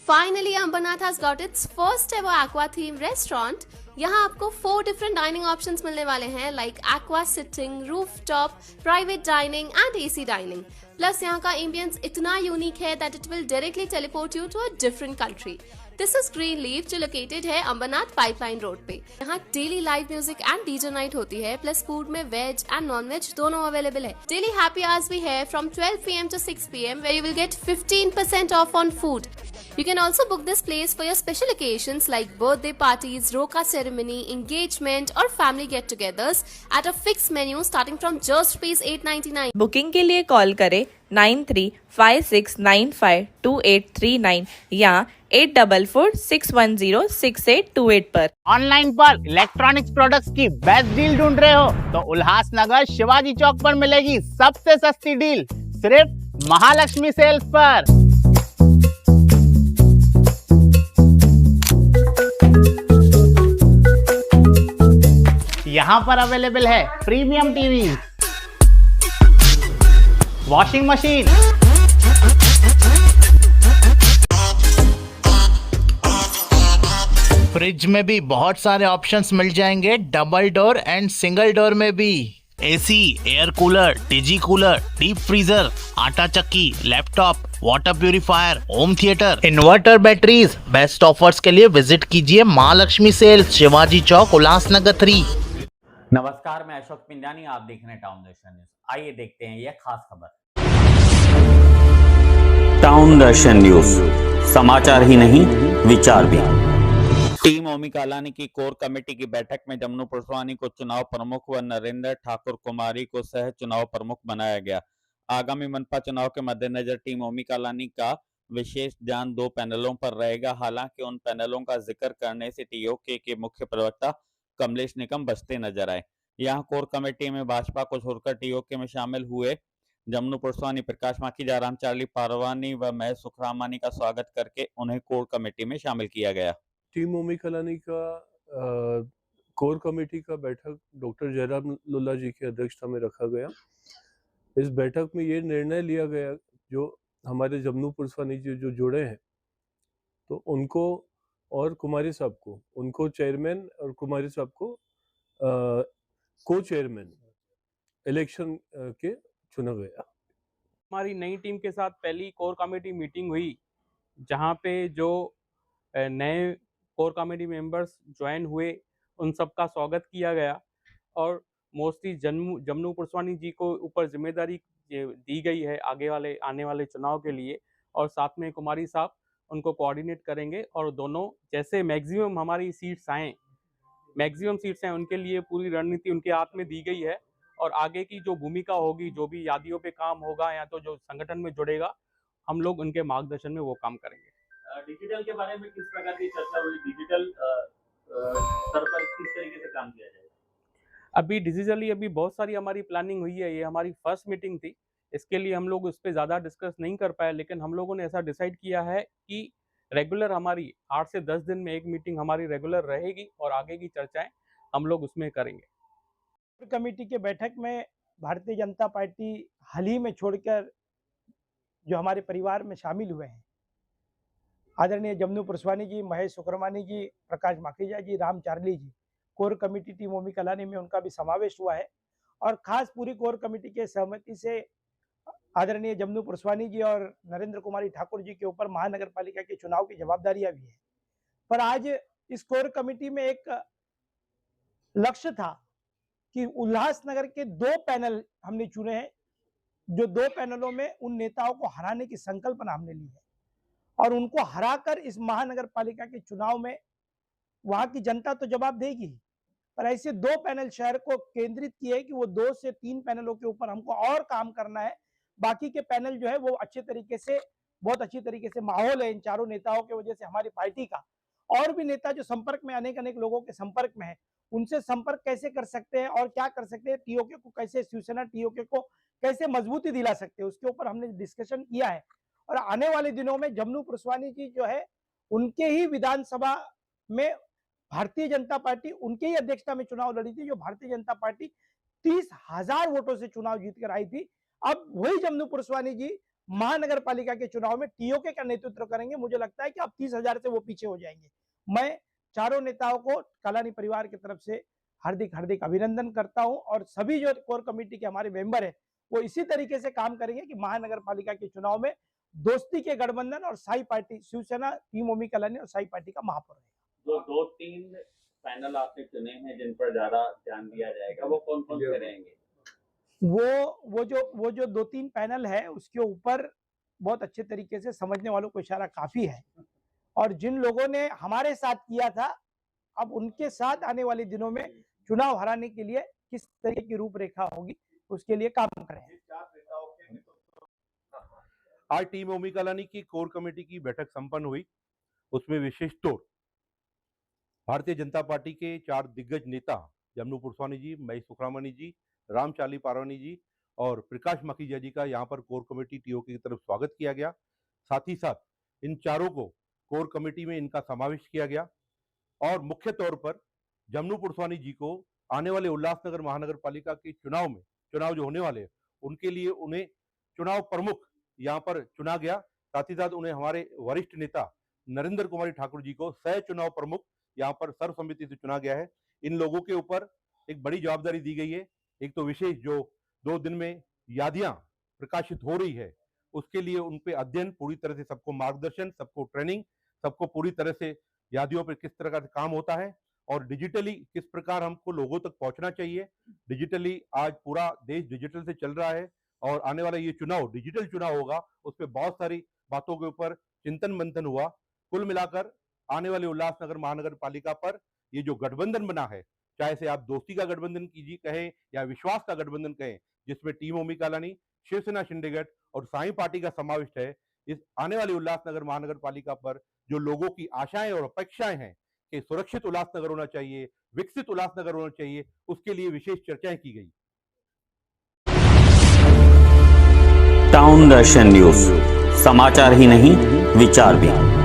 Finally, Ambernath has got its first ever aqua themed restaurant. यहाँ आपको 4 different dining options मिलने वाले हैं like aqua sitting, rooftop, private dining and AC dining. Plus यहाँ का ambience इतना unique है that it will directly teleport you to a different country. This is Greenleaf जो located है अंबरनाथ पाइपलाइन रोड पे। यहाँ daily live music and DJ night होती है, प्लस फूड में वेज एंड नॉन वेज दोनों अवेलेबल है। डेली हैप्पी आवर्स भी है from 12 PM to 6 PM where you will get 15% off on food. You can also book this place for your special occasions like birthday parties, roka ceremony, engagement or family get-togethers at a fixed menu starting from just rupees 899. Booking के लिए call करें 9356952839 या 8446106828 पर। Online पर electronics products की best deal ढूंढ रहे हो तो उल्लासनगर शिवाजी चौक पर मिलेगी सबसे सस्ती डील सिर्फ महालक्ष्मी सेल्स पर। यहाँ पर अवेलेबल है premium TV, washing machine, fridge में भी बहुत सारे ऑप्शंस मिल जाएंगे, double door and single door में भी। एसी, एयर कूलर, डिजी कूलर, डीप फ्रीजर, आटा चक्की, laptop, water purifier, home theatre, inverter, batteries. Best offers के लिए विजिट कीजिए महालक्ष्मी सेल्स, शिवाजी चौक, उल्लासनगर 3। नमस्कार, मैं अशोक पिंजानी, आप देख रहे हैं टाउन दर्शन न्यूज। आइए देखते हैं यह खास खबर। टाउन दर्शन न्यूज, समाचार ही नहीं विचार भी। टीम ओमी कालानी की कोर कमेटी की बैठक में जमनू पुरस्वानी को चुनाव प्रमुख व नरेंद्र ठाकुर कुमारी को सह चुनाव प्रमुख बनाया गया। आगामी मनपा चुनाव के मद्देनजर टीम ओमी कालानी का विशेष ध्यान 2 पैनलों पर रहेगा। हालांकि उन पैनलों का जिक्र करने से टीओके के मुख्य प्रवक्ता कमलेश निकम बचते नजर आए। यहाँ कोर कमेटी में भाजपा को छोड़कर टीओके में शामिल हुए जमनू पुरस्वानी, प्रकाश माखीजा, राम चार्ली पारवानी व महेश सुखरामानी का स्वागत करके उन्हें कोर कमेटी में शामिल किया गया। टीम ओमी कलानी का कोर कमेटी का बैठक डॉक्टर जयराम लुल्ला जी की अध्यक्षता में रखा गया। इस बैठक में ये निर्णय लिया गया जो हमारे जमनू पुरस्वानी जी जो जुड़े हैं तो उनको और कुमारी साहब को, उनको चेयरमैन और कुमारी साहब को को चेयरमैन इलेक्शन के चुना गया। हमारी नई टीम के साथ पहली कोर कमेटी मीटिंग हुई जहां पे जो नए कोर कमेटी मेंबर्स ज्वाइन हुए उन सब का स्वागत किया गया और मोस्टली जमनू पुरस्वानी जी को ऊपर जिम्मेदारी दी गई है आने वाले चुनाव के लिए, और साथ में कुमारी साहब उनको कोऑर्डिनेट करेंगे और दोनों जैसे मैक्सिमम हमारी सीट्स आएँ उनके लिए पूरी रणनीति उनके हाथ में दी गई है और आगे की जो भूमिका होगी, जो भी यादियों पे काम होगा या तो जो संगठन में जुड़ेगा, हम लोग उनके मार्गदर्शन में वो काम करेंगे। डिजिटल के बारे में किस प्रकार की चर्चा हुई? डिजिटल स्तर पर किस तरीके से काम किया जाएगा? अभी डिजिटली बहुत सारी हमारी प्लानिंग हुई है। ये हमारी फर्स्ट मीटिंग थी, इसके लिए हम लोग उस पर ज़्यादा डिस्कस नहीं कर पाए, लेकिन हम लोगों ने ऐसा डिसाइड किया है कि रेगुलर हमारी 8 से 10 दिन में एक मीटिंग हमारी रेगुलर रहेगी और आगे की चर्चाएं हम लोग उसमें करेंगे। कमेटी के बैठक में भारतीय जनता पार्टी हाल ही में छोड़कर जो हमारे परिवार में शामिल हुए हैं, आदरणीय जमनू पुरस्वानी जी, महेश सुखरामानी जी, प्रकाश माखीजा जी, राम चार्ली जी, कोर कमेटी टीम ओमी कलानी में उनका भी समावेश हुआ है। और खास पूरी कोर कमेटी के सहमति से आदरणीय जमनू पुरस्वानी जी और नरेंद्र कुमारी ठाकुर जी के ऊपर महानगर पालिका के चुनाव की जवाबदारियां भी है। पर आज इस कोर कमेटी में एक लक्ष्य था कि उल्लासनगर के 2 पैनल हमने चुने हैं, जो 2 पैनलों में उन नेताओं को हराने की संकल्पना हमने ली है और उनको हराकर इस महानगर पालिका के चुनाव में वहां की जनता तो जवाब देगी, पर ऐसे 2 पैनल शहर को केंद्रित किए है कि वो 2 से 3 पैनलों के ऊपर हमको और काम करना है। बाकी के पैनल जो है वो बहुत अच्छी तरीके से माहौल है इन चारों नेताओं की वजह से हमारी पार्टी का। और भी नेता जो संपर्क में अनेक लोगों के संपर्क में है, उनसे संपर्क कैसे कर सकते हैं और क्या कर सकते हैं, टीओके को कैसे, शिवसेना टीओके को कैसे मजबूती दिला सकते हैं, उसके ऊपर हमने डिस्कशन किया है। और आने वाले दिनों में जमनू पुरस्वानी जी जो है उनके ही विधानसभा में भारतीय जनता पार्टी उनके ही अध्यक्षता में चुनाव लड़ी थी, जो भारतीय जनता पार्टी 30,000 वोटों से चुनाव जीतकर आई थी। अब वही जमनू पुरस्वानी जी महानगर पालिका के चुनाव में टीओके का नेतृत्व करेंगे। मुझे लगता है कि अब 30,000 से वो पीछे हो जाएंगे। मैं चारों नेताओं को कालानी परिवार की तरफ से हार्दिक अभिनंदन करता हूं और सभी जो कोर कमेटी के हमारे मेंबर हैं वो इसी तरीके से काम करेंगे कि महानगर पालिका के चुनाव में दोस्ती के गठबंधन और साई पार्टी, शिवसेना, टीम ओमी कलानी और साई पार्टी का महापौर रहेगा। जो 2-3 पैनल आपने चुने हैं जिन पर ज्यादा ध्यान दिया जाएगा, वो कौन कौन से रहेंगे? वो जो 2-3 पैनल है उसके ऊपर बहुत अच्छे तरीके से समझने वालों को इशारा काफी है और जिन लोगों ने हमारे साथ किया था अब उनके साथ आने वाले दिनों में चुनाव हराने के लिए किस तरीके की रूपरेखा होगी उसके लिए काम करें। आज टीम ओमी कलानी की कोर कमेटी की बैठक संपन्न हुई। उसमें विशेष तौर भारतीय जनता पार्टी के 4 दिग्गज नेता जमनू पुरस्वानी जी, महेश सुखरामनी जी, रामचाली पारवानी जी और प्रकाश मखीजा जी का यहाँ पर कोर कमेटी टीओके की तरफ स्वागत किया गया। साथ ही साथ इन चारों को कोर कमेटी में इनका समावेश किया गया और मुख्य तौर पर जमनू पुरस्वानी जी को आने वाले उल्लासनगर महानगर पालिका के चुनाव जो होने वाले हैं उनके लिए उन्हें चुनाव प्रमुख यहाँ पर चुना गया। साथ ही साथ उन्हें हमारे वरिष्ठ नेता नरेंद्र कुमारी ठाकुर जी को सह चुनाव प्रमुख यहाँ पर सर्वसम्मति से चुना गया है। इन लोगों के ऊपर एक बड़ी जवाबदारी दी गई है। एक तो विशेष जो 2 दिन में यादियां प्रकाशित हो रही है उसके लिए उन पे अध्ययन, पूरी तरह से सबको मार्गदर्शन, सबको ट्रेनिंग, सबको पूरी तरह से यादियों पर किस तरह का काम होता है और डिजिटली किस प्रकार हमको लोगों तक पहुंचना चाहिए। डिजिटली आज पूरा देश डिजिटल से चल रहा है और आने वाला ये चुनाव डिजिटल चुनाव होगा, उस पर बहुत सारी बातों के ऊपर चिंतन मंथन हुआ। कुल मिलाकर आने वाले उल्लासनगर महानगर पालिका पर ये जो गठबंधन बना है, चाहे से आप दोस्ती का गठबंधन कीजिए कहें या विश्वास का गठबंधन कहें, जिसमें टीम ओमी कलानी, शिवसेना शिंदेगढ़ और साई पार्टी का समावेश है, इस आने वाले उल्लासनगर महानगर पालिका पर जो लोगों की आशाएं और अपेक्षाएं हैं कि सुरक्षित उल्लासनगर होना चाहिए, विकसित उल्लासनगर होना चाहिए, उसके लिए विशेष चर्चाएं की गई। टाउन दर्शन न्यूज, समाचार ही नहीं विचार भी।